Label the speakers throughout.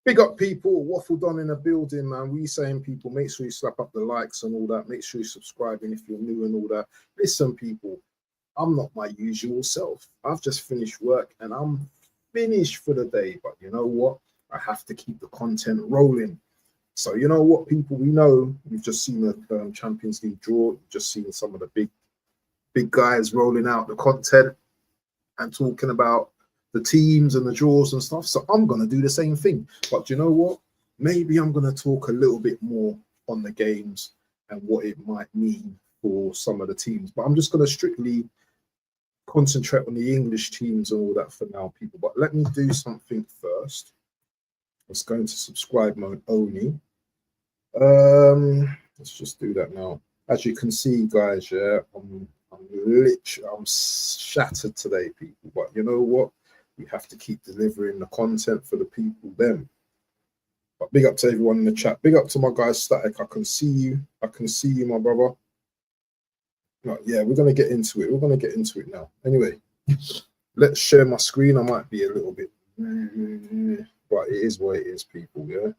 Speaker 1: Big up people, Waffle done in the building, man. We saying people, make sure you slap up the likes and all that. Make sure you subscribing if you're new and all that. Listen, people, I'm not my usual self. I've just finished work and I'm finished for the day. But you know what? I have to keep the content rolling. So you know what, people, we know we've just seen the Champions League draw. We've just seen some of the big guys rolling out the content and talking about the teams and the draws and stuff. So I'm going to do the same thing. But you know what? Maybe I'm going to talk a little bit more on the games and what it might mean for some of the teams. But I'm just going to strictly concentrate on the English teams and all that for now, people. But let me do something first. Let's go into subscribe mode only. Let's just do that now. As you can see, guys, yeah, I'm shattered today, people. But you know what? We have to keep delivering the content for the people then. But big up to everyone in the chat. Big up to my guy Static. I can see you. I can see you, my brother. Right, yeah, we're gonna get into it. We're gonna get into it now. Anyway, let's share my screen. I might be a little bit, but it is what it is, people. Yeah.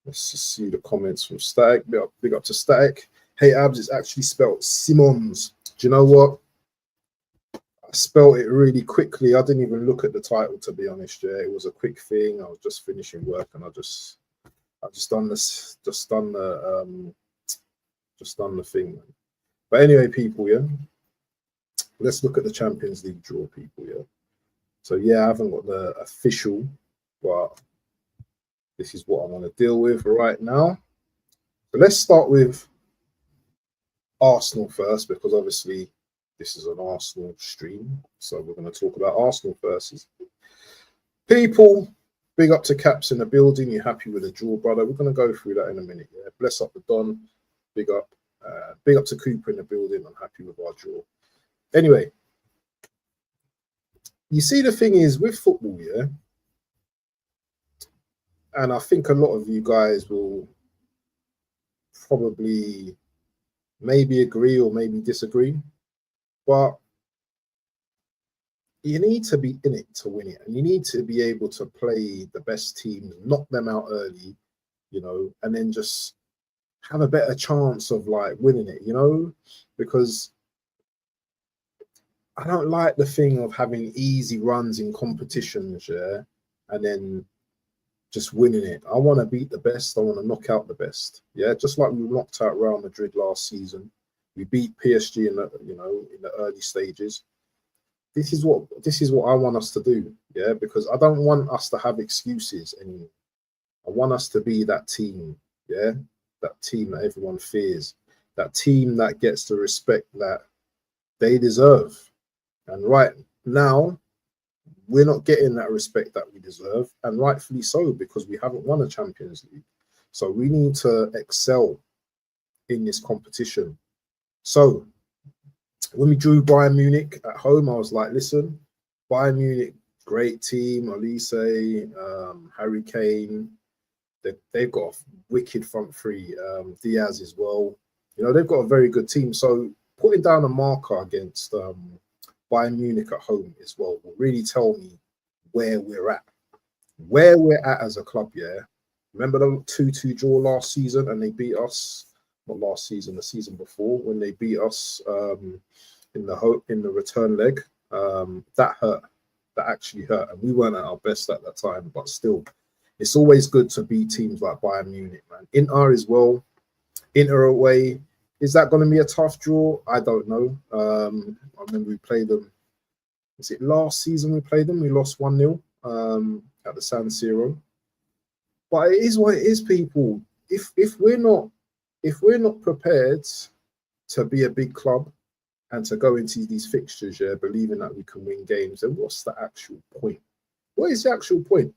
Speaker 1: Let's just see the comments from Static. Big up to Static. Hey Abs, it's actually spelled Simmons. Do you know what? I spelled it really quickly. I didn't even look at the title, to be honest. Yeah, it was a quick thing. I was just finishing work and I just done the thing. But anyway, people, yeah. Let's look at the Champions League draw, people, yeah. So yeah, I haven't got the official, but this is what I want to deal with right now. So let's start with Arsenal first, because obviously this is an Arsenal stream. So we're going to talk about Arsenal first. People, big up to Caps in the building. You happy with the draw, brother? We're going to go through that in a minute. Yeah, bless up the Don. Big up to Cooper in the building. I'm happy with our draw. Anyway, you see, the thing is with football, yeah, and I think a lot of you guys will probably maybe agree or maybe disagree, but you need to be in it to win it, and you need to be able to play the best teams, knock them out early, you know, and then just have a better chance of like winning it, you know, because I don't like the thing of having easy runs in competitions, yeah, and then just winning it. I want to beat the best. I want to knock out the best. Yeah, just like we knocked out Real Madrid last season. We beat PSG in the, you know, in the early stages. This is what I want us to do. Yeah, because I don't want us to have excuses anymore. I want us to be that team. Yeah, that team that everyone fears. That team that gets the respect that they deserve. And right now, we're not getting that respect that we deserve, and rightfully so, because we haven't won a Champions League. So we need to excel in this competition. So when we drew Bayern Munich at home, I was like, listen, Bayern Munich, great team, Olise, Harry Kane, they've got a wicked front three, Diaz as well. You know, they've got a very good team. So putting down a marker against Bayern Munich at home as well will really tell me where we're at as a club. Yeah, remember the 2-2 draw last season, and they beat us, not last season, the season before, when they beat us in the return leg. That hurt. That actually hurt, and we weren't at our best at that time. But still, it's always good to beat teams like Bayern Munich, man. Inter as well. Inter away. Is that going to be a tough draw? I don't know. I remember we played them. Was it last season we played them? We lost 1-0 at the San Siro. But it is what it is, people. If we're not prepared to be a big club and to go into these fixtures, yeah, believing that we can win games, then what's the actual point? What is the actual point?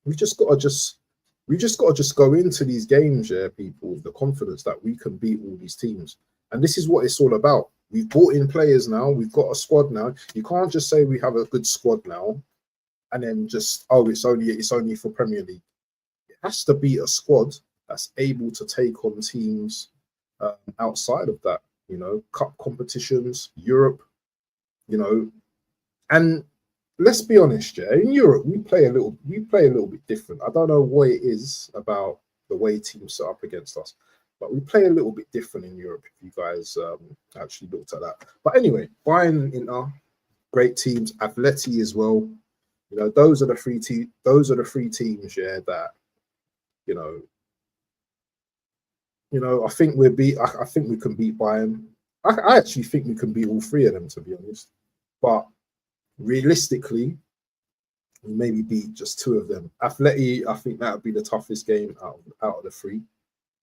Speaker 1: We just got to just go into these games, yeah, people, with the confidence that we can beat all these teams. And this is what it's all about. We've brought in players now. We've got a squad now. You can't just say we have a good squad now and then just, oh, it's only for Premier League. It has to be a squad that's able to take on teams outside of that, you know, cup competitions, Europe, you know. And let's be honest, yeah. In Europe, we play a little bit different. I don't know what it is about the way teams set up against us, but we play a little bit different in Europe. If you guys actually looked at that, but anyway, Bayern, Inter, great teams. Atleti as well. You know, those are the three teams. Those are the three teams, yeah. That you know, I think we're beat. I think we can beat Bayern. I actually think we can beat all three of them, to be honest. But realistically, we maybe beat just two of them. Atleti, I think that would be the toughest game out of the three,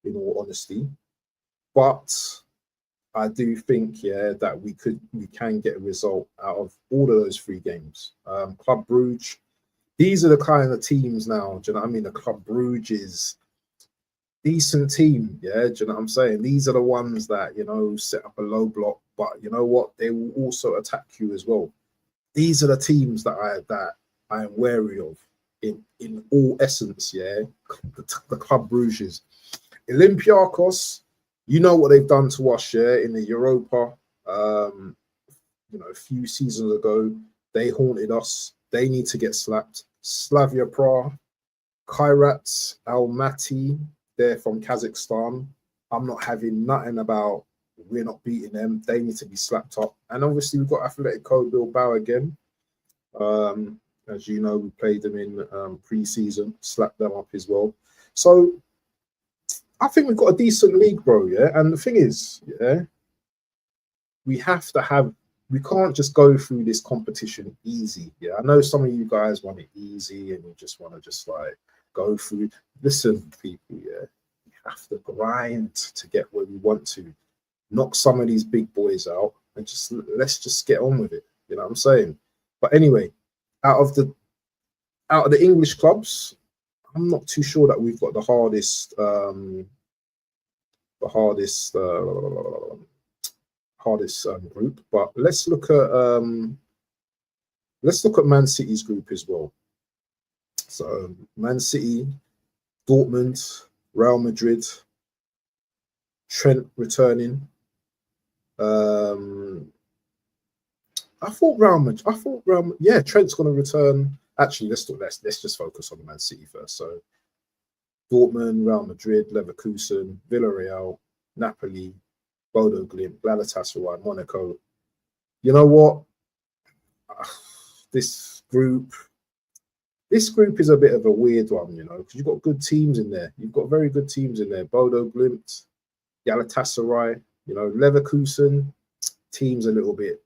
Speaker 1: in all honesty. But I do think, yeah, that we can get a result out of all of those three games. Club Brugge, these are the kind of teams now. Do you know what I mean? The Club Brugge is decent team, yeah. Do you know what I'm saying? These are the ones that, set up a low block, but you know what? They will also attack you as well. These are the teams that I am wary of in all essence, yeah. The Club Bruges. Olympiacos, you know what they've done to us, yeah, in the Europa. A few seasons ago, they haunted us. They need to get slapped. Slavia Prague, Kairat Almaty, they're from Kazakhstan. I'm not having nothing about we're not beating them. They need to be slapped up. And obviously, we've got Atletico Bilbao again. As you know, we played them in pre-season, slapped them up as well. So I think we've got a decent league, bro, yeah? And the thing is, yeah, we can't just go through this competition easy, yeah? I know some of you guys want it easy and you just want to just like go through. Listen, people, yeah, we have to grind to get where we want to. Knock some of these big boys out and let's just get on with it. You know what I'm saying? But anyway, out of the English clubs, I'm not too sure that we've got the hardest group. But let's look at Man City's group as well. So Man City, Dortmund, Real Madrid, Trent returning. I thought Trent's going to return. Actually, let's just focus on Man City first. So Dortmund, Real Madrid, Leverkusen, Villarreal, Napoli, Bodo Glimt, Galatasaray, Monaco. You know what? This group is a bit of a weird one, because you've got good teams in there. You've got very good teams in there. Bodo Glimt, Galatasaray, Leverkusen, teams a little bit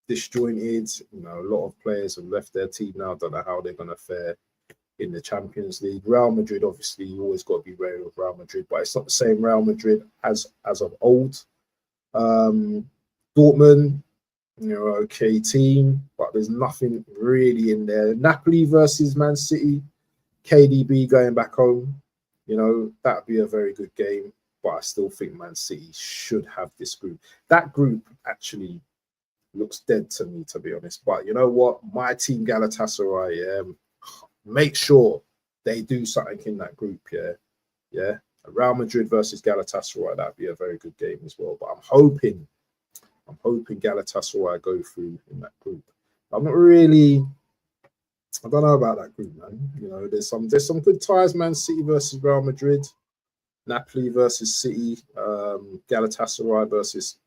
Speaker 1: disjointed. A lot of players have left their team now. Don't know how they're going to fare in the Champions League. Real Madrid, obviously, you always got to be wary of Real Madrid, but it's not the same Real Madrid as of old. Dortmund, okay team, but there's nothing really in there. Napoli versus Man City, KDB going back home, that'd be a very good game, but I still think Man City should have this group. That group actually looks dead to me, to be honest. But you know what? My team Galatasaray, make sure they do something in that group, yeah. Real Madrid versus Galatasaray, that'd be a very good game as well. But I'm hoping Galatasaray go through in that group. I don't know about that group, man. There's some good ties. Man City versus Real Madrid, Napoli versus City, Galatasaray versus,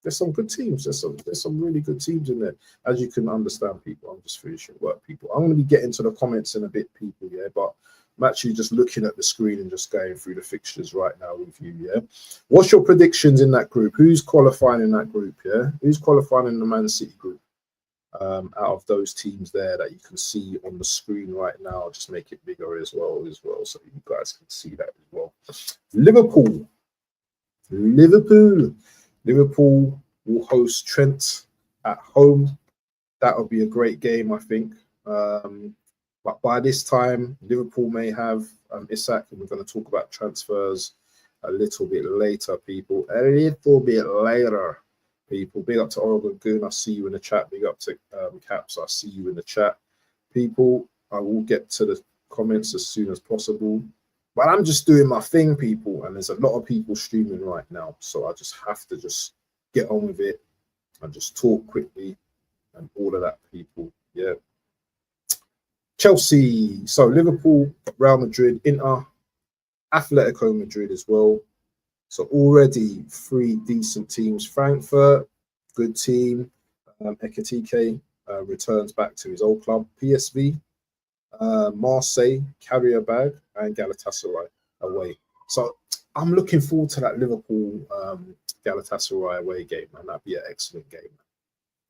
Speaker 1: there's some good teams. There's some really good teams in there. As you can understand, people, I'm just finishing work, people. I'm going to be getting to the comments in a bit, people, yeah, but I'm actually just looking at the screen and just going through the fixtures right now with you, yeah. What's your predictions in that group? Who's qualifying in that group, yeah? Who's qualifying in the Man City group? Out of those teams there that you can see on the screen right now, I'll just make it bigger as well, so you guys can see that as well. Liverpool will host Trent at home. That will be a great game, I think. But by this time, Liverpool may have Isak, and we're going to talk about transfers a little bit later, people. A little bit later, people. Big up to Oregon Goon. I see you in the chat. Big up to Caps. I see you in the chat. People, I will get to the comments as soon as possible. But I'm just doing my thing, people. And there's a lot of people streaming right now. So I just have to just get on with it and just talk quickly and all of that, people. Yeah. Chelsea. So Liverpool, Real Madrid, Inter, Atletico Madrid as well. So already 3 decent teams. Frankfurt, good team. Ekitike returns back to his old club. PSV, Marseille, carrier bag, and Galatasaray away. So I'm looking forward to that Liverpool Galatasaray away game, man. That'd be an excellent game.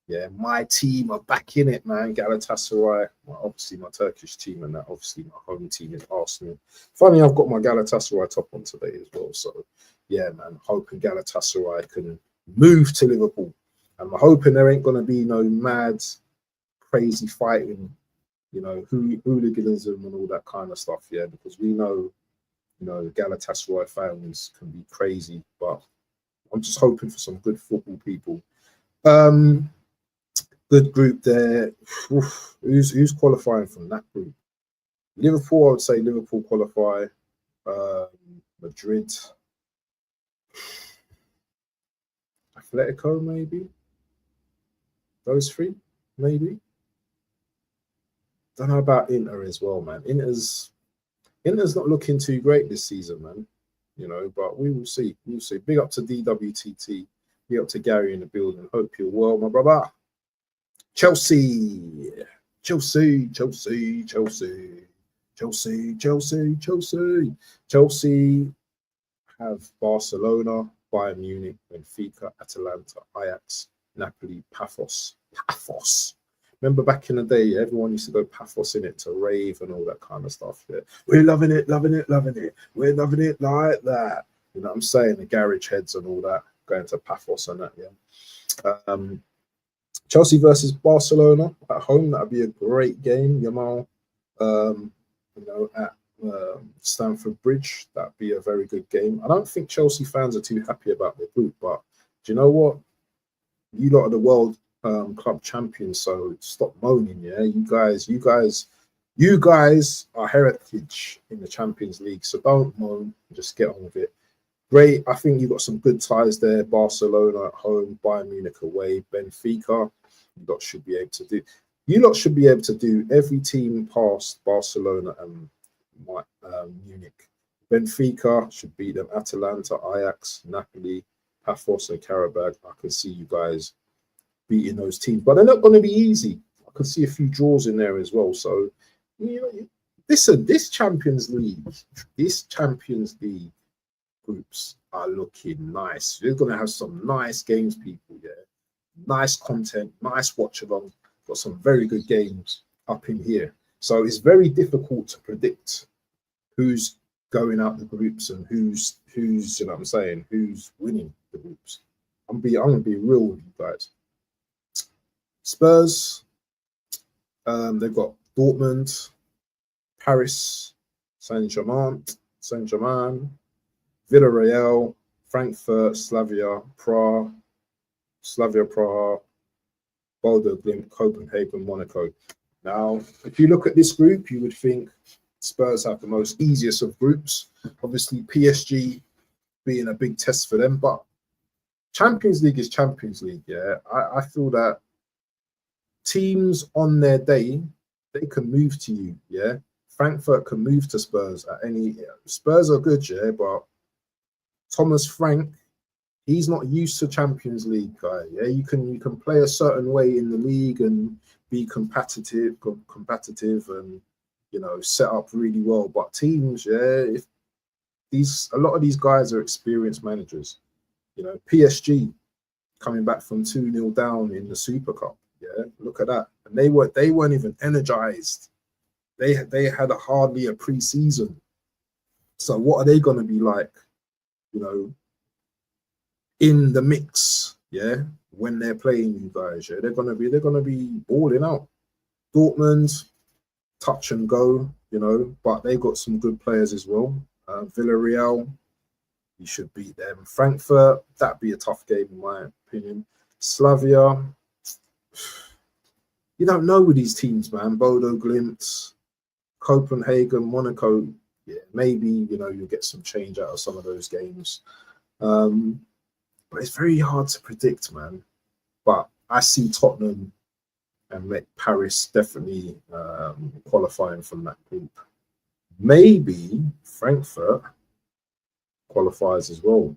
Speaker 1: Yeah, my team are back in it, man. Galatasaray, well, obviously my Turkish team, and that obviously my home team is Arsenal. Funny, I've got my Galatasaray top on today as well. So yeah, man, hoping Galatasaray can move to Liverpool. I'm hoping there ain't gonna be no mad, crazy fighting, you know, hooliganism and all that kind of stuff. Yeah, because we know, you know, Galatasaray fans can be crazy, but I'm just hoping for some good football, people. Good group there. Oof. Who's qualifying from that group? Liverpool, I would say Liverpool qualify. Madrid, Atletico, maybe. Those 3, maybe. Don't know about Inter as well, man. Inter's not looking too great this season, man. You know, but we will see. We'll see. Big up to DWTT. Big up to Gary in the building. Hope you're well, my brother. Chelsea have Barcelona, Bayern Munich, Benfica, Atalanta, Ajax, Napoli, Paphos. Remember back in the day, everyone used to go Paphos in it to rave and all that kind of stuff. Yeah, we're loving it. We're loving it like that. You know what I'm saying? The garage heads and all that, going to Paphos and that. Yeah. Chelsea versus Barcelona at home. That'd be a great game, Yamal. You know, at Stamford Bridge, that'd be a very good game. I don't think Chelsea fans are too happy about their group, but do you know what? You lot are the world club champions, so stop moaning. Yeah, you guys are heritage in the Champions League, so don't moan. Just get on with it. Great. I think you've got some good ties there. Barcelona at home, Bayern Munich away, Benfica. You lot should be able to do. You lot should be able to do every team past Barcelona and Munich. Benfica should beat them. Atalanta, Ajax, Napoli, Paphos, and Karabag. I can see you guys beating those teams, but they're not going to be easy. I can see a few draws in there as well. So, you know, listen, this Champions League groups are looking nice. You're going to have some nice games, people. Yeah, nice content, nice watch along. Got some very good games up in here. So it's very difficult to predict who's going out the groups and who's you know what I'm saying, who's winning the groups. I'm gonna be real with you guys. Spurs, they've got Dortmund, Paris, Saint-Germain, Villarreal, Frankfurt, Slavia Praha, Bodo Glimt, Copenhagen, Monaco. Now, if you look at this group, you would think Spurs have the most easiest of groups. Obviously, PSG being a big test for them, but Champions League is Champions League. Yeah, I feel that teams on their day, they can move to you. Yeah, Frankfurt can move to Spurs at any. Spurs are good, yeah, but Thomas Frank, he's not used to Champions League, guy. Yeah, you can play a certain way in the league and be competitive, and you know, set up really well. But teams, yeah, if a lot of these guys are experienced managers. You know, PSG coming back from 2-0 down in the Super Cup. Yeah, look at that, and they weren't even energized. They had hardly a pre-season. So what are they going to be like? You know, in the mix, yeah, when they're playing you guys, yeah, they're gonna be balling out. Dortmund, touch and go, you know, but they got some good players as well. Villarreal, you should beat them. Frankfurt, that'd be a tough game in my opinion. Slavia, you don't know with these teams, man. Bodo Glimt, Copenhagen, Monaco, yeah, maybe, you know, you'll get some change out of some of those games. But it's very hard to predict, man. But I see Tottenham and make Paris definitely qualifying from that group. Maybe Frankfurt qualifies as well.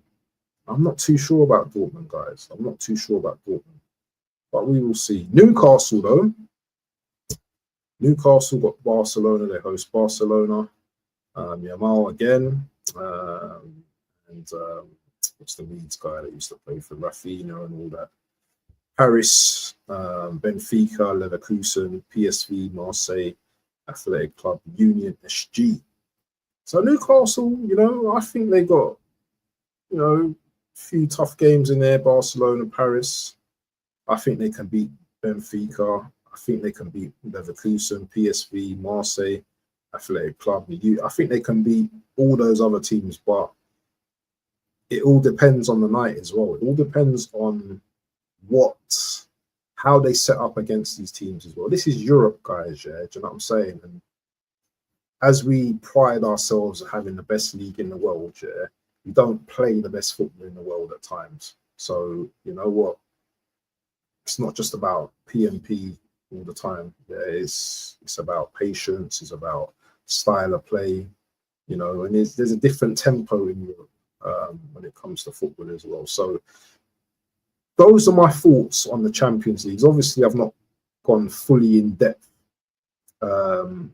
Speaker 1: I'm not too sure about Dortmund, guys. I'm not too sure about Dortmund, but we will see. Newcastle, though. Newcastle got Barcelona. They host Barcelona. Yamal again. And what's the Leeds guy that used to play for Rafinha and all that? Paris, Benfica, Leverkusen, PSV, Marseille, Athletic Club, Union, SG. So Newcastle, you know, I think they got, you know, a few tough games in there. Barcelona, Paris. I think they can beat Benfica. I think they can beat Leverkusen, PSV, Marseille, Athletic Club. I think they can beat all those other teams, but it all depends on the night as well. It all depends on how they set up against these teams as well. This is Europe, guys, yeah? Do you know what I'm saying? And as we pride ourselves on having the best league in the world, yeah, we don't play the best football in the world at times. So, you know what? It's not just about PMP all the time. Yeah, it's about patience, it's about style of play, you know, and there's a different tempo in Europe when it comes to football as well. So those are my thoughts on the Champions League. Obviously, I've not gone fully in depth on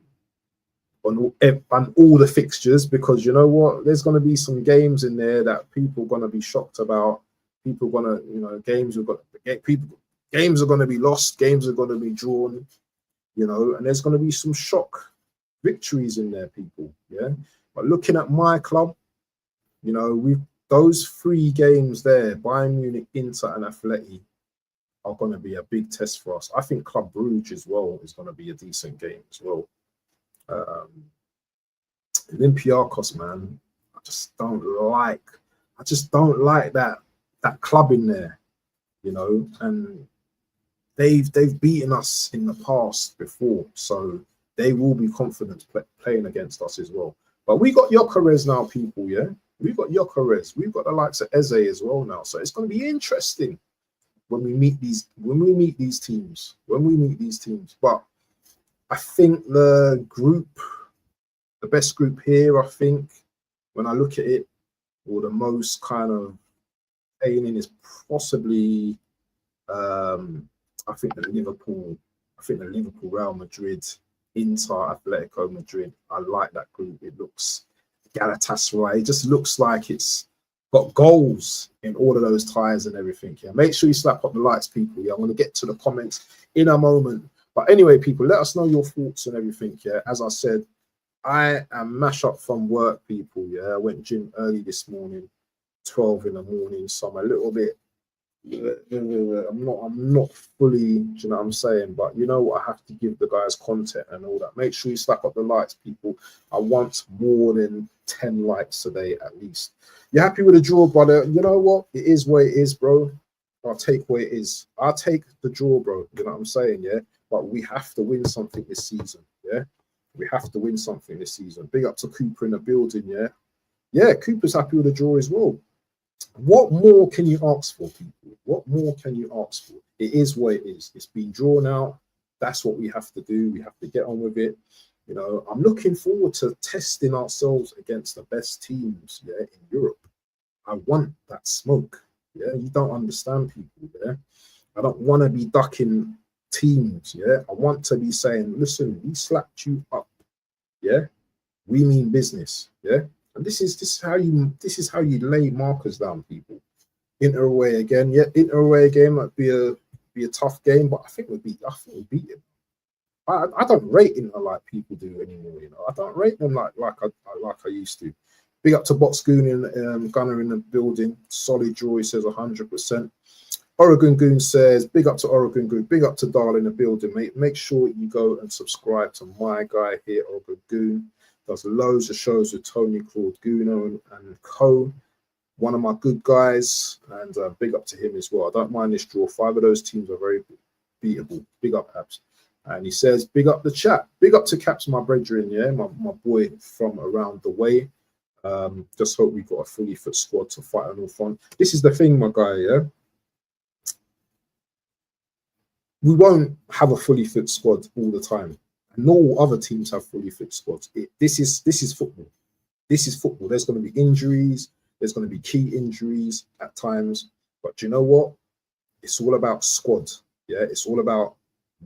Speaker 1: all the fixtures, because you know what, there's going to be some games in there that people are going to be shocked about. People are going to, you know, games are going to be lost, games are going to be drawn, you know, and there's going to be some shock victories in there, people. Yeah, but looking at my club, you know, those 3 games there, Bayern Munich, Inter, and Atleti, are going to be a big test for us. I think Club Brugge as well is going to be a decent game as well. Olympiacos, man, I just don't like that club in there, you know, and they've beaten us in the past before, so they will be confident playing against us as well. But we got Gyökeres now, people, yeah? We've got Gyökeres. We've got the likes of Eze as well now. So it's going to be interesting when we meet these teams. But I think the best group here, I think, when I look at it, or the most kind of paying is possibly I think the Liverpool, Real Madrid, Inter, Atletico Madrid. I like that group. It looks Galatasaray. It just looks like it's got goals in all of those ties and everything. Yeah, make sure you slap up the likes, people. Yeah, I'm going to get to the comments in a moment. But anyway, people, let us know your thoughts and everything. Yeah, as I said, I am mash up from work, people. Yeah, I went gym early this morning, 12 in the morning, so I'm a little bit. I'm not fully, do you know what I'm saying? But you know what, I have to give the guys content and all that. Make sure you slap up the likes, people. I want more than 10 likes today at least. You happy with the draw, brother? You know what? It is what it is, bro. I'll take what it is. I'll take the draw, bro. You know what I'm saying? Yeah. But we have to win something this season. Yeah. We have to win something this season. Big up to Cooper in the building. Yeah. Yeah. Cooper's happy with the draw as well. What more can you ask for, people? What more can you ask for? It is what it is. It's been drawn out. That's what we have to do. We have to get on with it. You know, I'm looking forward to testing ourselves against the best teams, yeah, in Europe. I want that smoke. Yeah, you don't understand, people. Yeah, I don't want to be ducking teams. Yeah, I want to be saying, listen, we slapped you up. Yeah, we mean business. Yeah. And this is how you lay markers down, people. Inter away again, yeah. Inter away again might be a tough game, but I think we'll beat it. I don't rate Inter like people do anymore. You know, I don't rate them like I used to. Big up to Boxgoon and Gunner in the building. Solid draw, he says 100%. Oregon Goon says, big up to Oregon Goon. Big up to Darl in the building, mate. Make sure you go and subscribe to my guy here, Oregon Goon. Does loads of shows with Tony Claude Guno and co. One of my good guys, and big up to him as well. I don't mind this draw. 5 of those teams are very beatable. Big up, Caps. And he says, big up the chat. Big up to Caps, my brethren, yeah, my boy from around the way. Just hope we've got a fully fit squad to fight on all front. This is the thing, my guy, yeah. we won't have a fully fit squad all the time. And nor will other teams have fully fit squads. This is football. This is football. There's going to be injuries. There's going to be key injuries at times. But you know what? It's all about squad. Yeah, it's all about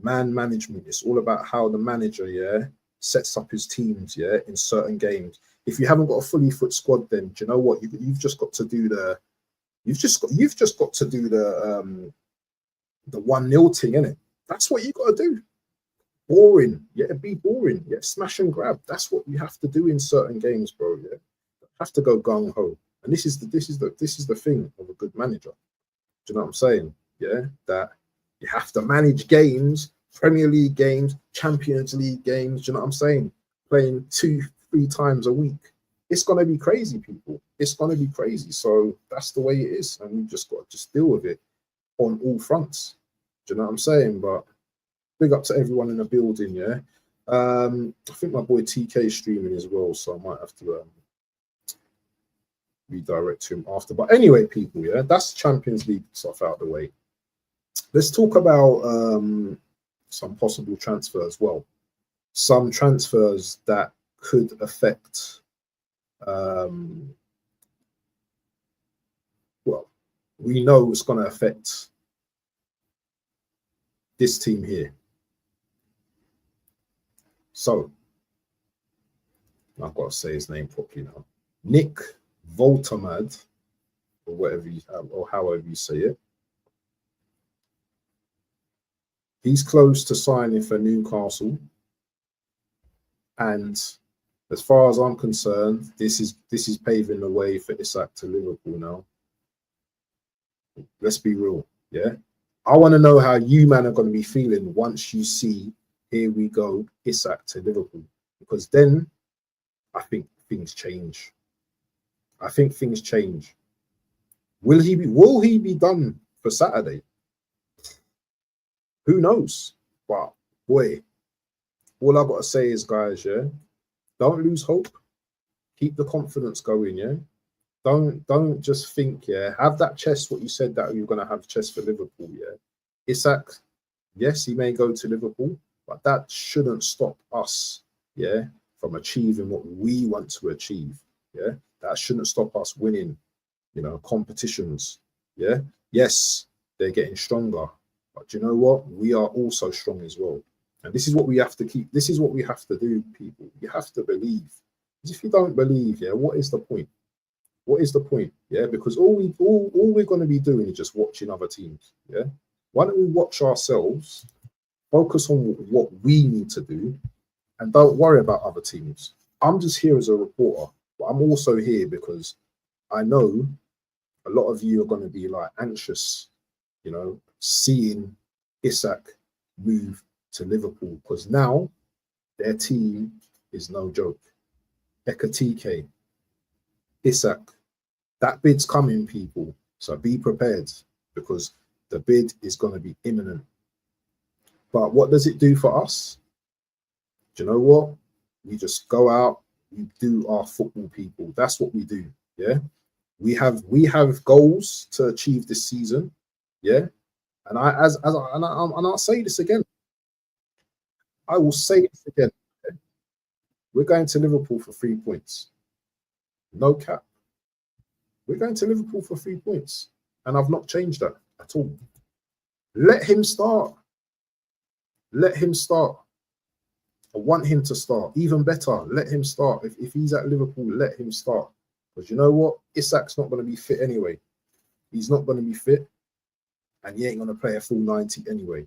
Speaker 1: man management. It's all about how the manager, yeah, sets up his teams, yeah, in certain games. If you haven't got a fully fit squad, then do you know what? You've just got to do the the 1-0 thing, innit? That's what you got to do. Boring, yeah, be boring, yeah, smash and grab. That's what you have to do in certain games, bro. Yeah, you have to go gung ho. And this is the thing of a good manager. Do you know what I'm saying? Yeah, that you have to manage games, Premier League games, Champions League games. Do you know what I'm saying? Playing 2-3 times a week. It's gonna be crazy, people. It's gonna be crazy. So that's the way it is, and we just got to just deal with it on all fronts. Do you know what I'm saying? But big up to everyone in the building, yeah. I think my boy TK is streaming as well, so I might have to redirect to him after. But anyway, people, yeah, that's Champions League stuff out of the way. Let's talk about some possible transfers. Well, some transfers that could affect well, we know it's going to affect this team here. So I've got to say his name properly now. Nick Woltenmade, or whatever you have, or however you say it. He's close to signing for Newcastle, and as far as I'm concerned, this is paving the way for Isak to Liverpool now. Let's be real, yeah. I want to know how you man are going to be feeling once you see, here we go, Isak to Liverpool, because then I think things change. I think things change. Will he be done for Saturday? Who knows? But boy, all I've got to say is, guys, yeah, don't lose hope. Keep the confidence going, yeah. Don't just think, yeah. Have that chest, what you said that you're gonna have chest for Liverpool, yeah. Isak, yes, he may go to Liverpool, but that shouldn't stop us, yeah, from achieving what we want to achieve. Yeah. That shouldn't stop us winning, you know, competitions. Yeah. Yes, they're getting stronger. But you know what? We are also strong as well. And this is what we have to keep. This is what we have to do, people. You have to believe. Because if you don't believe, yeah, what is the point? What is the point? Yeah, because all we're going to be doing is just watching other teams. Yeah. Why don't we watch ourselves, focus on what we need to do, and don't worry about other teams. I'm just here as a reporter, but I'm also here because I know a lot of you are going to be like anxious, you know, seeing Isak move to Liverpool, because now their team is no joke. Ekatike, Isak, that bid's coming, people. So be prepared, because the bid is going to be imminent. But what does it do for us? Do you know what? We just go out, we do our football, people. That's what we do. Yeah. We have goals to achieve this season. Yeah. And I'll say this again. I will say this again. Okay? We're going to Liverpool for 3 points. No cap. We're going to Liverpool for 3 points. And I've not changed that at all. Let him start. Let him start. I want him to start. Even better, let him start. If he's at Liverpool, let him start. Because you know what? Isak's not going to be fit anyway. He's not going to be fit. And he ain't going to play a full 90 anyway.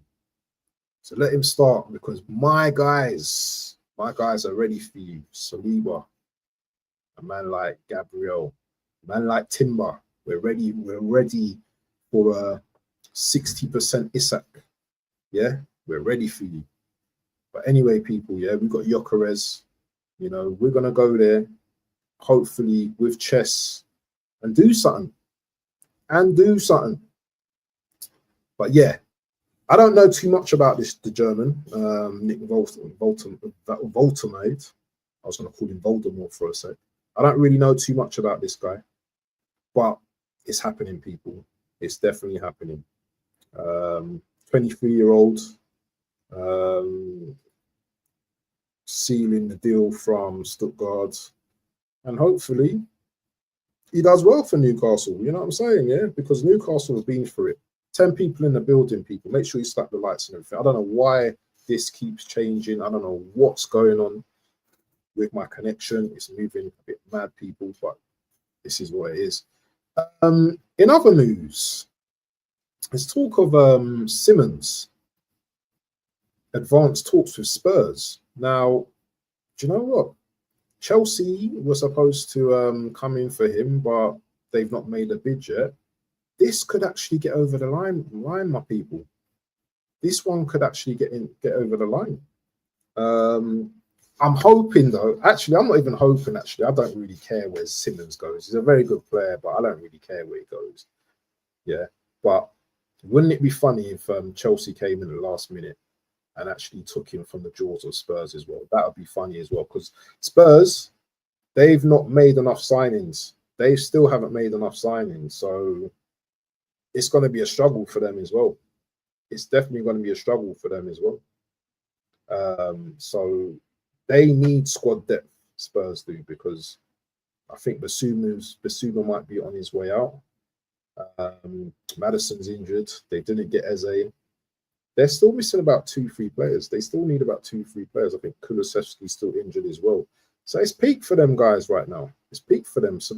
Speaker 1: So let him start, because my guys are ready for you. Saliba, a man like Gabriel, a man like Timber. We're ready for a 60% Isak. Yeah, we're ready for you. But anyway, people, yeah, we've got Gyökeres. You know, we're going to go there, hopefully with chess, and do something. But yeah, I don't know too much about the German, Nick Woltenmade. I was going to call him Voldemort for a sec. I don't really know too much about this guy, but it's happening, people. It's definitely happening. 23-year-old, sealing the deal from Stuttgart, and hopefully he does well for Newcastle. You know what I'm saying? Yeah, because Newcastle has been through it. 10 people in the building, people. Make sure you slap the lights and everything. I don't know why this keeps changing. I don't know what's going on with my connection. It's moving a bit mad, people, but this is what it is. In other news, let's talk of Simmons. Advanced talks with Spurs. Now, do you know what? Chelsea were supposed to come in for him, but they've not made a bid yet. This could actually get over the line, my people. This one could actually get over the line. I'm hoping, though. Actually, I'm not even hoping. Actually, I don't really care where Simmons goes. He's a very good player, but I don't really care where he goes. Yeah, but wouldn't it be funny if Chelsea came in at the last minute and actually took him from the jaws of Spurs as well? That would be funny as well, because Spurs, they've not made enough signings. They still haven't made enough signings, so it's going to be a struggle for them as well. It's definitely going to be a struggle for them as well. So they need squad depth, Spurs do, because I think Basuma might be on his way out. Maddison's injured. They didn't get Eze. They're still missing about 2-3 players. They still need about 2-3 players. I think Kulusevski's still injured as well. So it's peak for them guys right now. It's peak for them. So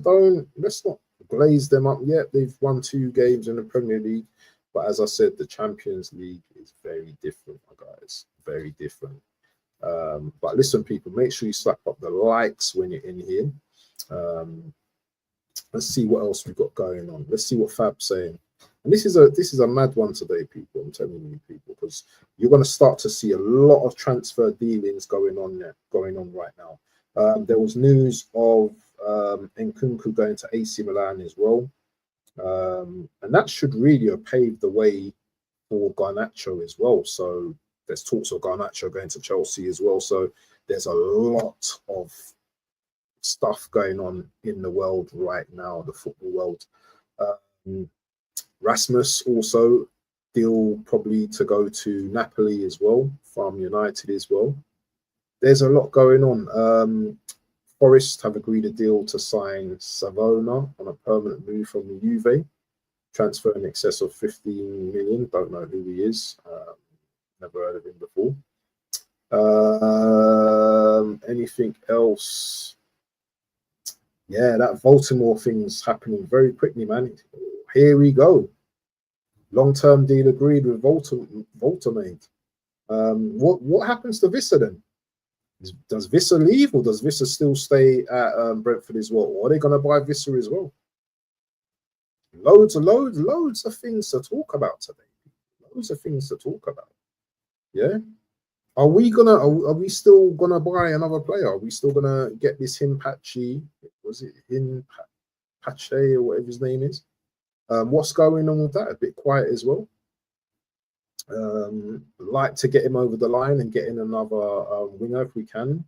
Speaker 1: let's not glaze them up yet. They've won 2 games in the Premier League. But as I said, the Champions League is very different, my guys. Very different. But listen, people, make sure you slap up the likes when you're in here. Let's see what else we've got going on. Let's see what Fab's saying. And this is a mad one today, people. I'm telling you, people, because you're going to start to see a lot of transfer dealings going on right now. There was news of Nkunku going to AC Milan as well, and that should really have paved the way for Garnacho as well. So there's talks of Garnacho going to Chelsea as well. So there's a lot of stuff going on in the world right now, the football world. Rasmus also deal probably to go to Napoli as well, from United as well. There's a lot going on. Forest have agreed a deal to sign Savona on a permanent move from the Juve, transfer in excess of 15 million. Don't know who he is. Never heard of him before. Anything else? Yeah, that Baltimore thing's happening very quickly, man. Here we go. Long-term deal agreed with Woltenmade. What happens to Visser then? Does Visser leave, or does Visser still stay at Brentford as well? Or are they going to buy Visser as well? Loads of things to talk about today. Loads of things to talk about. Yeah. Are we still gonna buy another player? Are we still gonna get this Himpachi? Was it Himpache or whatever his name is? What's going on with that? A bit quiet as well. Like to get him over the line and get in another winger if we can.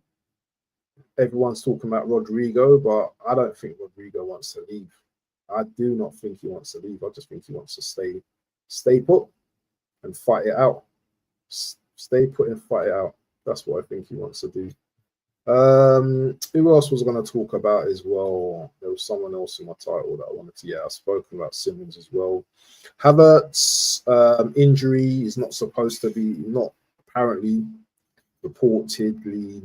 Speaker 1: Everyone's talking about Rodrigo, but I don't think Rodrigo wants to leave. I do not think he wants to leave. I just think he wants to stay put and fight it out. Stay put and fight it out. That's what I think he wants to do. Who else was I going to talk about as well? There was someone else in my title that I wanted to. Yeah, I've spoken about Simmons as well. Havertz injury is not supposed to be, not apparently, reportedly,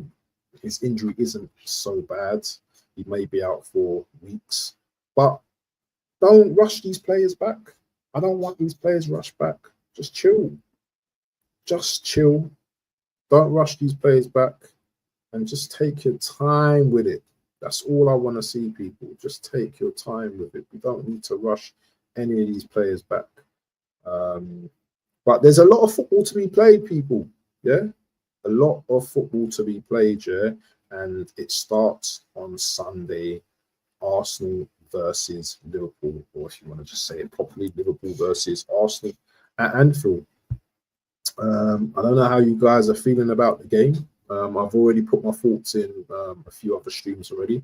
Speaker 1: his injury isn't so bad. He may be out for weeks, but don't rush these players back. I don't want these players rushed back. Just chill. Just chill. Don't rush these players back. And just take your time with it. That's all I want to see, people. Just take your time with it. We don't need to rush any of these players back. But there's a lot of football to be played, people. Yeah? A lot of football to be played, yeah? And it starts on Sunday. Arsenal versus Liverpool. Or if you want to just say it properly, Liverpool versus Arsenal at Anfield. I don't know how you guys are feeling about the game. I've already put my thoughts in a few other streams already.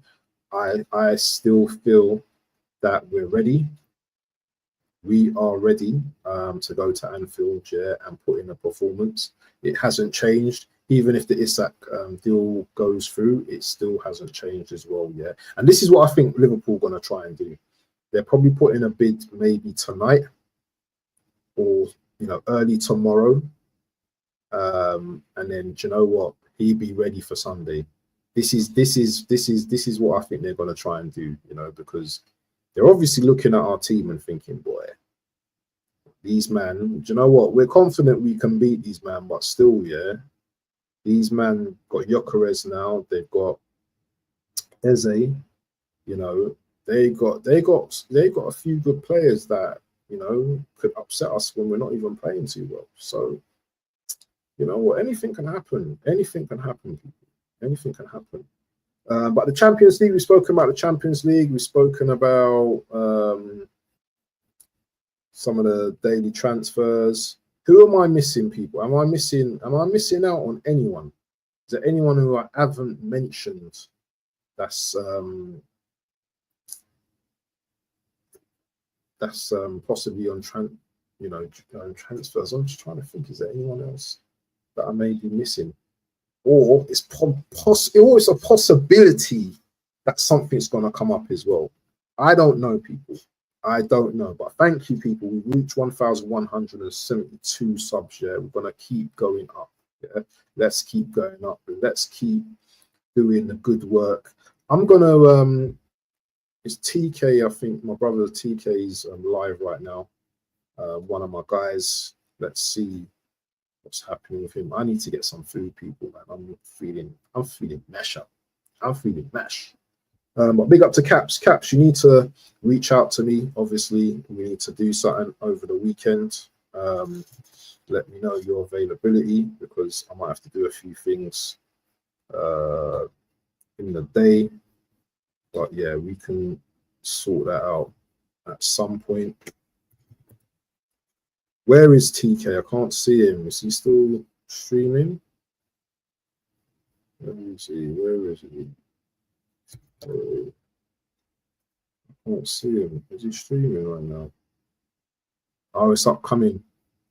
Speaker 1: I still feel that we're ready. We are ready to go to Anfield, yeah, and put in a performance. It hasn't changed. Even if the Isak deal goes through, it still hasn't changed as well, yeah. And this is what I think Liverpool are going to try and do. They're probably putting a bid maybe tonight or, you know, early tomorrow. And then, do you know what? He'd be ready for Sunday. This is what I think they're going to try and do, you know, because they're obviously looking at our team and thinking, boy, these man, do you know what? We're confident we can beat these man, but still, yeah, these man got Gyökeres now. They've got Eze. You know, they got a few good players that, you know, could upset us when we're not even playing too well. So, you know what? Anything can happen. Anything can happen. Anything can happen. But the Champions League, we've spoken about the Champions League. We've spoken about some of the daily transfers. Who am I missing, people? Am I missing out on anyone? Is there anyone who I haven't mentioned that's possibly on transfers? I'm just trying to think, is there anyone else that I may be missing? Or it's a possibility that something's going to come up as well. I don't know, people. I don't know. But thank you, people. We've reached 1,172 subs. Yeah, we're going to keep going up. Yeah, let's keep going up. Let's keep doing the good work. I'm going to... it's TK, I think. My brother TK is live right now. One of my guys. Let's see what's happening with him. I need to get some food, people, man. I'm feeling mash up. I'm feeling mash. But big up to Caps. Caps, you need to reach out to me. Obviously, we need to do something over the weekend. Let me know your availability, because I might have to do a few things in the day. But yeah, we can sort that out at some point. Where is TK? I can't see him. Is he still streaming? Let me see. Where is he? I can't see him. Is he streaming right now? Oh, it's upcoming.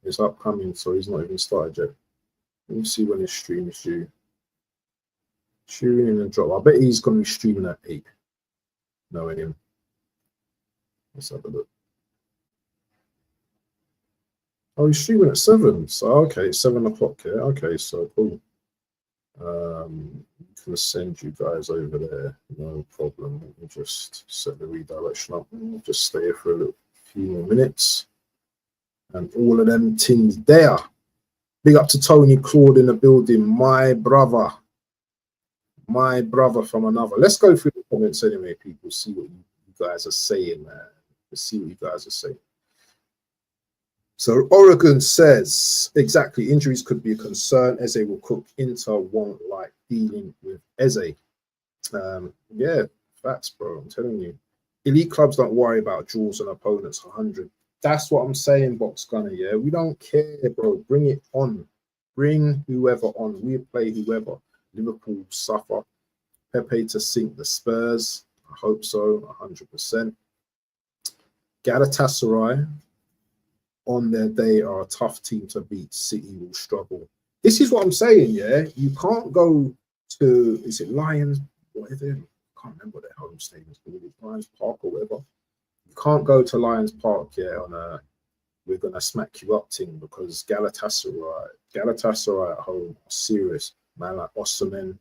Speaker 1: It's upcoming, so he's not even started yet. Let me see when his stream is due. Tuning in and drop. I bet he's going to be streaming at 8. Knowing him. Let's have a look. Oh, he's streaming at 7. So, okay, 7 o'clock here. Okay, so cool. I'm going to send you guys over there. No problem. Let me just set the redirection up. I'll just stay here for a few more minutes. And all of them things there. Big up to Tony Claude in the building. My brother from another. Let's go through the comments anyway, people. See what you guys are saying, man. Let's see what you guys are saying. So Oregon says, exactly, injuries could be a concern. Eze will cook. Inter won't like dealing with Eze. Yeah, facts, bro. I'm telling you. Elite clubs don't worry about draws and opponents 100. That's what I'm saying, Box Gunner, yeah? We don't care, bro. Bring it on. Bring whoever on. We play whoever. Liverpool suffer. Pepe to sink the Spurs. I hope so, 100%. Galatasaray on their day are a tough team to beat. City will struggle. This is what I'm saying, yeah? You can't go to, is it Lions? Whatever. I can't remember their home stadium. Lions Park or whatever. You can't go to Lions Park, yeah, on a we're going to smack you up thing, because Galatasaray at home are serious. Man like Osimhen,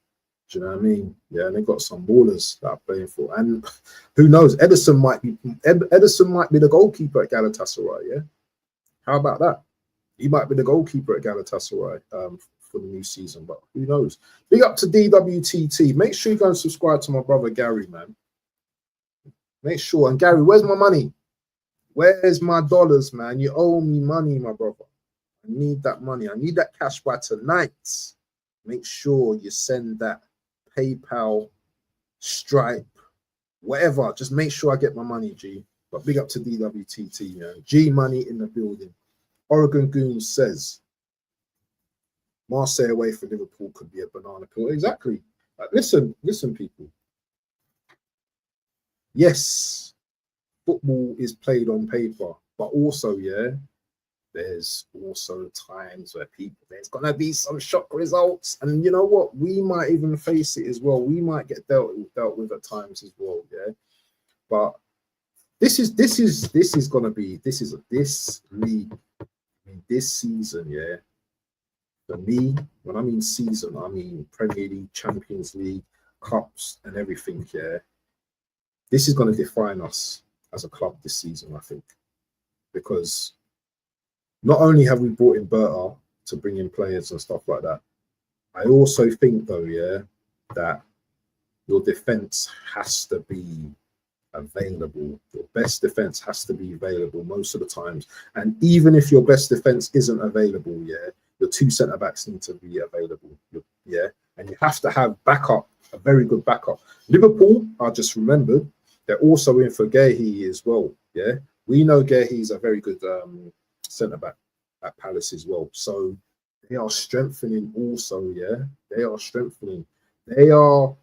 Speaker 1: do you know what I mean? Yeah, and they got some ballers that are playing for. And who knows? Ederson might be the goalkeeper at Galatasaray, yeah? How about that? He might be the goalkeeper at Galatasaray for the new season, but who knows? Big up to DWTT. Make sure you go and subscribe to my brother Gary, man. Make sure. And Gary, where's my money? Where's my dollars, man? You owe me money, my brother. I need that money. I need that cash by tonight. Make sure you send that PayPal, Stripe, whatever. Just make sure I get my money, G. But big up to DWTT, man. G money in the building. Oregon Goon says, Marseille away for Liverpool could be a banana peel. Exactly. Listen, people. Yes, football is played on paper. But also, yeah, there's also times where there's gonna be some shock results, and you know what? We might even face it as well. We might get dealt with at times as well, yeah. But this league, I mean, this season, yeah. For me, when I mean season, I mean Premier League, Champions League, cups, and everything, yeah. This is going to define us as a club this season, I think, because not only have we brought in Berta to bring in players and stuff like that, I also think, though, yeah, that your defense has to be available. Your best defense has to be available most of the times. And even if your best defense isn't available, yeah, your two centre backs need to be available. Yeah, and you have to have backup, a very good backup. Liverpool, I just remembered, they're also in for Guehi as well. Yeah, we know Guehi's a very good centre back at Palace as well. So they are strengthening also. Yeah, they are strengthening. They are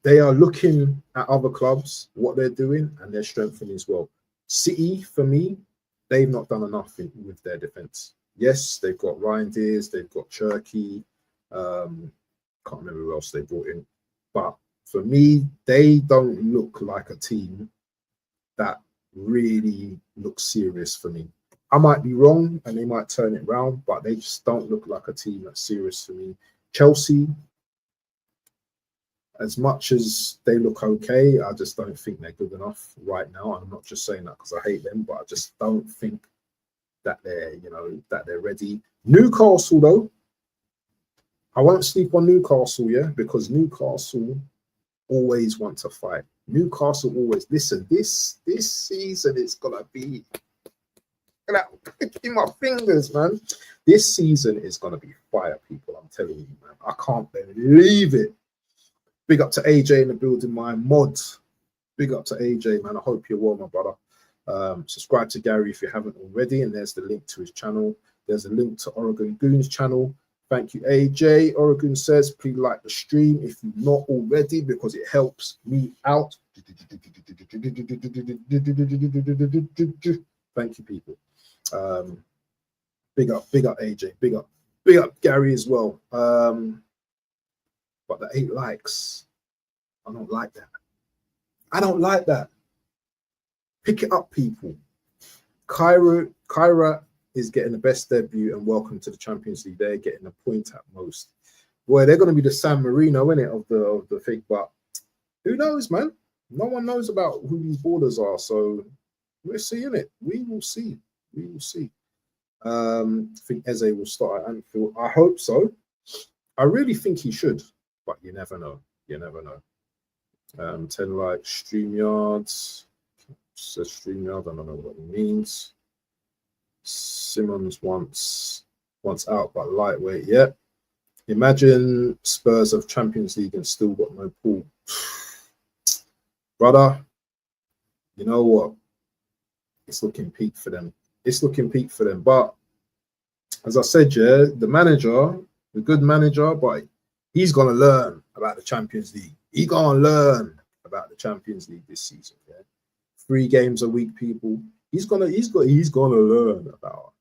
Speaker 1: looking at other clubs, what they're doing, and they're strengthening as well. City, for me, they've not done enough with their defence. Yes, they've got Ryan Deers, they've got Cherky, can't remember who else they brought in. But for me, they don't look like a team that really looks serious for me. I might be wrong, and they might turn it round, but they just don't look like a team that's serious for me. Chelsea, as much as they look okay, I just don't think they're good enough right now. I'm not just saying that because I hate them, but I just don't think that they're ready. Newcastle, though, I won't sleep on Newcastle, yeah, because Newcastle always want to fight. Newcastle always listen. This season is gonna be. Look at that, picking my fingers, man. This season is gonna be fire, people. I'm telling you, man. I can't believe it. Big up to AJ in the building, my mod. Big up to AJ, man. I hope you're well, my brother. Subscribe to Gary if you haven't already, and there's the link to his channel. There's a link to Oregon Goon's channel. Thank you, AJ. Oregon says, please like the stream if you're not already, because it helps me out. Thank you, people. Big up AJ. Big up Gary as well. But the 8 likes, I don't like that. I don't like that. Pick it up, people. Kyra is getting the best debut, and welcome to the Champions League. They're getting a point at most. Boy, they're going to be the San Marino, innit, of the thing. But who knows, man? No one knows about who these borders are. So we're seeing it. We will see. We will see. I think Eze will start at Anfield. I hope so. I really think he should. But you never know. You never know. 10 likes, StreamYard. Says StreamYard. I don't know what it means. Simmons wants out, but lightweight. Yeah. Imagine Spurs of Champions League and still got no pool. Brother, you know what? It's looking peak for them. It's looking peak for them. But as I said, yeah, the good manager, but he's gonna learn about the Champions League. He's gonna learn about the Champions League this season. Yeah, 3 games a week, people. He's gonna learn about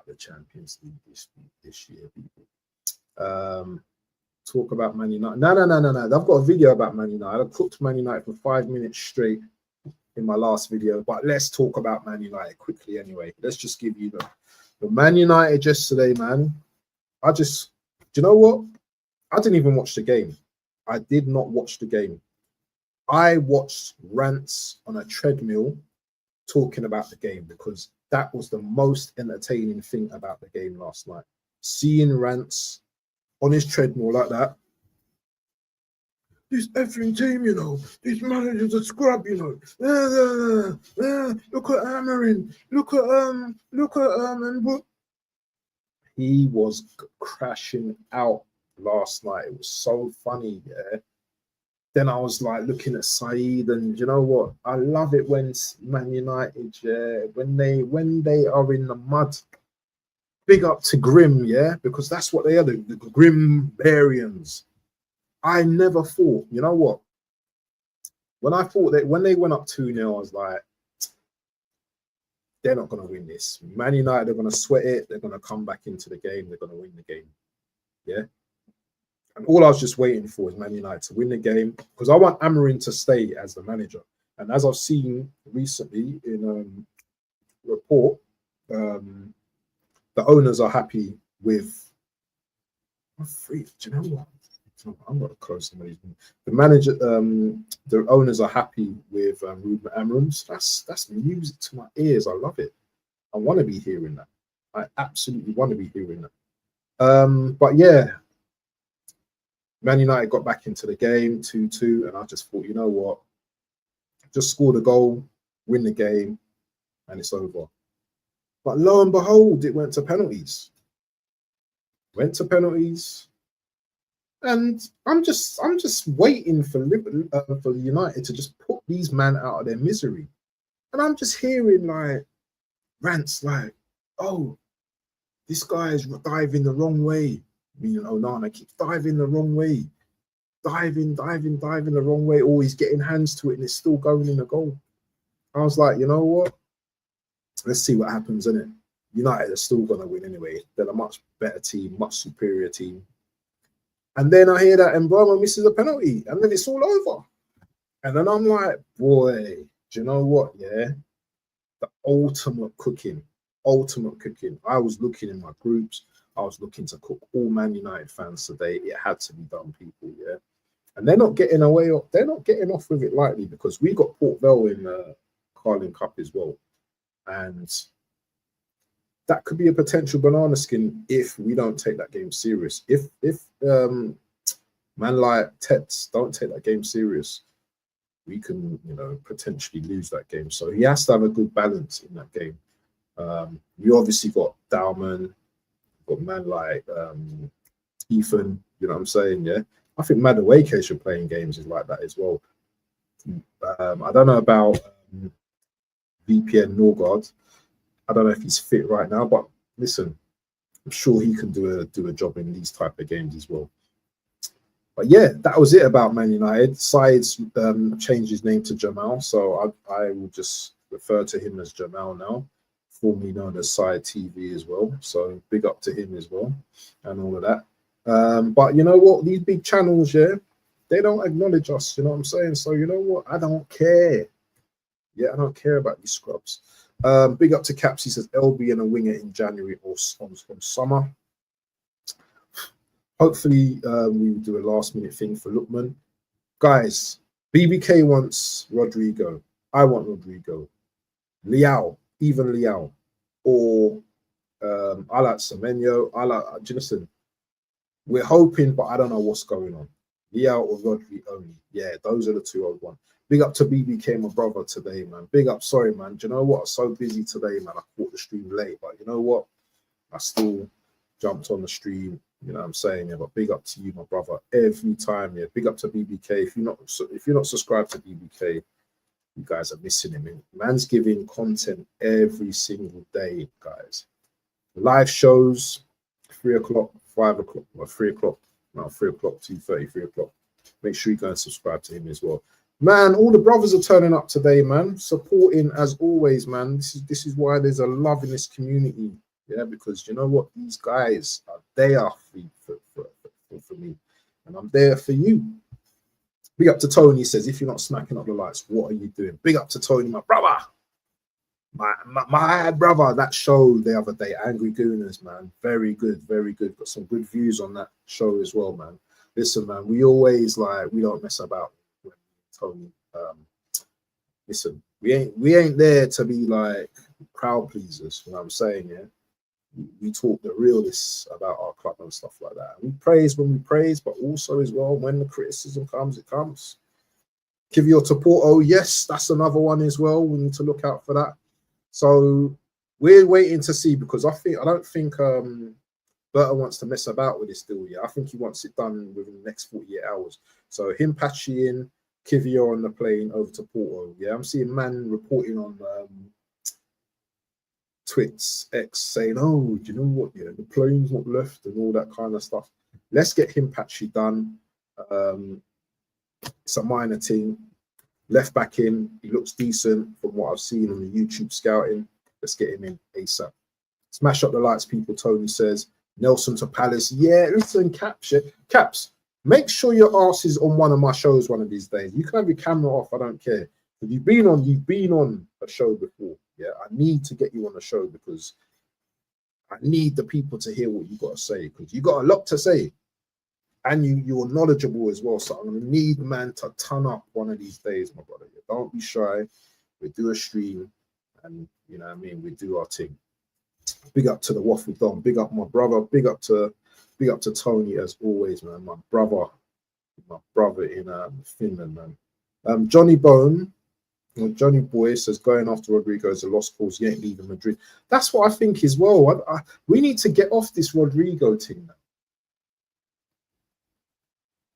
Speaker 1: the Champions League this year, people. Talk about Man United. No. I've got a video about Man United. I cooked Man United for 5 minutes straight in my last video, but let's talk about Man United quickly anyway. Let's just give you the Man United yesterday, man. Do you know what? I didn't even watch the game. I did not watch the game. I watched rants on a treadmill talking about the game, because that was the most entertaining thing about the game last night. Seeing rants on his treadmill like that. This effing team, you know, this manager's a scrub, you know. Look at Amarin. Look at and he was crashing out last night. It was so funny, yeah. Then I was like looking at Saeed, and you know what? I love it when Man United, yeah, when they are in the mud. Big up to Grim, yeah, because that's what they are, the Grim Barians. I never thought, you know what? when I thought that when they went up 2-0, I was like, they're not going to win this. Man United are going to sweat it. They're going to come back into the game. They're going to win the game. Yeah. And all I was just waiting for is Man United to win the game because I want Amorim to stay as the manager. And as I've seen recently in a report, the owners are happy with. Do you know what? I'm going to close some of these. The manager, the owners are happy with Ruben Amorim. So that's music to my ears. I love it. I want to be hearing that. I absolutely want to be hearing that. But yeah, Man United got back into the game 2-2, and I just thought, you know what? Just score the goal, win the game, and it's over. But lo and behold, it went to penalties. And I'm just waiting for United to just put these men out of their misery. And I'm just hearing like rants like, oh, this guy is diving the wrong way. Meaning Onana keeps diving the wrong way. Diving the wrong way. Always getting hands to it and it's still going in the goal. I was like, you know what? Let's see what happens, innit? United are still going to win anyway. They're a much better team, much superior team. And then I hear that Mbama misses a penalty, and then it's all over. And then I'm like, boy, do you know what? Yeah, the ultimate cooking. I was looking in my groups. I was looking to cook all Man United fans today. It had to be done, people. Yeah, and they're not getting away. They're not getting off with it lightly because we got Port Vale in the Carling Cup as well, and that could be a potential banana skin if we don't take that game serious. If man like Tets don't take that game serious, we can, potentially lose that game. So he has to have a good balance in that game. We obviously got Dowman, got man like Ethan, you know what I'm saying? Yeah. I think Madueke should play in games is like that as well. I don't know about VPN Norgard. I don't know if he's fit right now, but listen, I'm sure he can do a job in these type of games as well. But yeah, that was it about Man United. Sides changed his name to Jamal, so I will just refer to him as Jamal now, formerly known as Side TV as well. So big up to him as well and all of that. But you know what? These big channels, yeah, they don't acknowledge us. You know what I'm saying? So you know what? I don't care. Yeah, I don't care about these scrubs. Big up to Caps. He says LB and a winger in January or on summer. Hopefully, we will do a last-minute thing for Lookman. Guys, BBK wants Rodrigo. I want Rodrigo. Leao, even Leao. Or I like Semenyo. I like Jinnison. We're hoping, but I don't know what's going on. Leao or Rodri only. Yeah, those are the two I want. Big up to BBK, my brother, today, man. Big up. Sorry, man. Do you know what? I'm so busy today, man. I caught the stream late, but you know what? I still jumped on the stream. You know what I'm saying? Yeah, but big up to you, my brother, every time. Yeah, big up to BBK. If you're not subscribed to BBK, you guys are missing him. Man's giving content every single day, guys. Live shows, 3 o'clock, 5 o'clock, or 3 o'clock. No, 3 o'clock, 2:30, 3 o'clock. Make sure you go and subscribe to him as well. Man, all the brothers are turning up today, man. Supporting as always, man. This is why there's a love in this community. Yeah, because you know what? These guys are there for me. And I'm there for you. Big up to Tony. He says, if you're not smacking up the lights, what are you doing? Big up to Tony, my brother. My brother. That show the other day, Angry Gooners, man. Very good, very good. Got some good views on that show as well, man. Listen, man, we always we don't mess about with Tony. Listen, we ain't there to be like crowd pleasers, you know what I'm saying? Yeah. We talk the realness about our club and stuff like that. We praise when we praise, but also as well when the criticism comes, it comes. Give your support. Oh yes, that's another one as well. We need to look out for that. So we're waiting to see because I don't think Berta wants to mess about with this deal yet. I think he wants it done within the next 48 hours. So him patching in, Kivior on the plane over to Porto. Yeah, I'm seeing man reporting on Twits X saying, oh, do you know what? Yeah, the plane's not left and all that kind of stuff. Let's get him patchy done. It's a minor thing. Left back in, he looks decent from what I've seen on the YouTube scouting. Let's get him in ASAP. Smash up the lights, people. Tony says. Nelson to Palace. Yeah, listen, Caps. Make sure your ass is on one of my shows one of these days. You can have your camera off. I don't care. If you've been on a show before. Yeah, I need to get you on a show because I need the people to hear what you got to say because you got a lot to say. And you're knowledgeable as well. So I'm going to need, man, to turn up one of these days, my brother. Don't be shy. We do a stream and, you know what I mean, we do our thing. Big up to the Waffle Don. Big up my brother. Big up to Tony as always, man. My brother in Finland, man. Johnny Boy says going after Rodrigo is a lost cause. He ain't leaving Madrid. That's what I think as well. We need to get off this Rodrigo thing, man.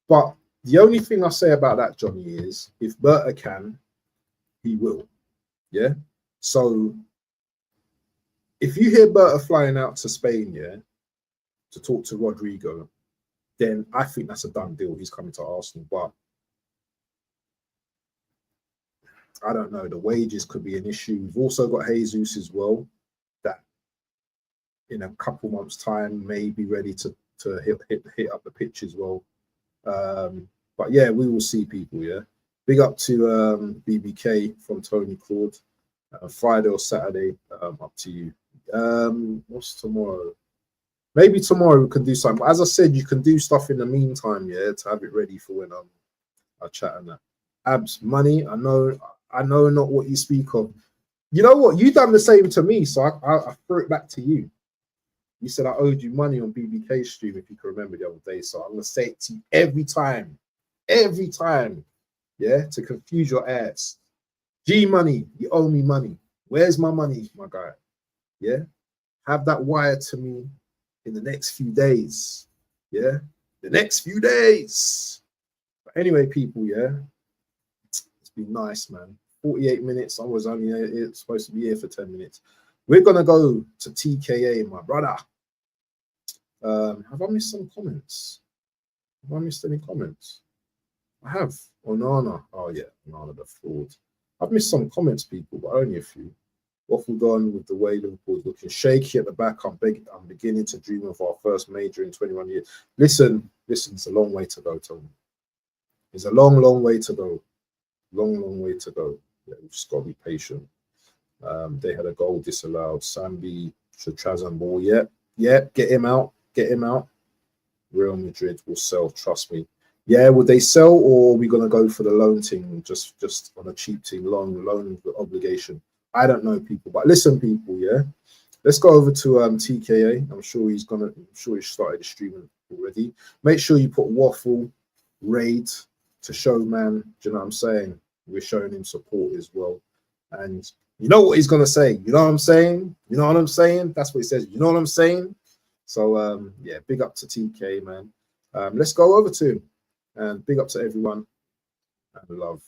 Speaker 1: But the only thing I say about that, Johnny, is if Berta can, he will. Yeah. So if you hear Berta flying out to Spain, yeah, to talk to Rodrigo, then I think that's a done deal. He's coming to Arsenal. But I don't know. The wages could be an issue. We've also got Jesus as well, that in a couple months' time may be ready to hit up the pitch as well. But yeah, we will see, people. Yeah, big up to BBK from Tony Claude. Friday or Saturday, up to you. What's tomorrow? Maybe tomorrow we can do something. As I said, you can do stuff in the meantime, yeah, to have it ready for when I chat and that. Abs, money. I know not what you speak of. You know what? You done the same to me, so I threw it back to you. You said I owed you money on BBK's stream, if you can remember the other day. So I'm going to say it to you every time, yeah, to confuse your ass. G Money, you owe me money. Where's my money, my guy? Yeah, have that wired to me in the next few days. Yeah, the next few days. But anyway, people, yeah, it's been nice, man. 48 minutes. I was only supposed to be here for 10 minutes. We're going to go to TKA, my brother. Have I missed some comments? Have I missed any comments? I have. Onana. Oh, yeah. Onana, the fraud. I've missed some comments, people, but only a few. Waffled on with the way Liverpool's looking shaky at the back. I'm beginning to dream of our first major in 21 years. Listen, it's a long way to go, Tony. It's a long, long way to go. Long way to go. Yeah, we've just got to be patient. They had a goal disallowed. Sambi Shazam ball. Yeah, get him out. Real Madrid will sell, trust me. Yeah, would they sell, or are we gonna go for the loan thing, just on a cheap thing, loan obligation? I don't know, people. But listen, people, yeah. Let's go over to TKA. I'm sure he started the streaming already. Make sure you put Waffle raid to show, man. Do you know what I'm saying? We're showing him support as well. And you know what he's gonna say. You know what I'm saying? That's what he says. You know what I'm saying? So yeah, big up to TK, man. Let's go over to him. And big up to everyone. And love.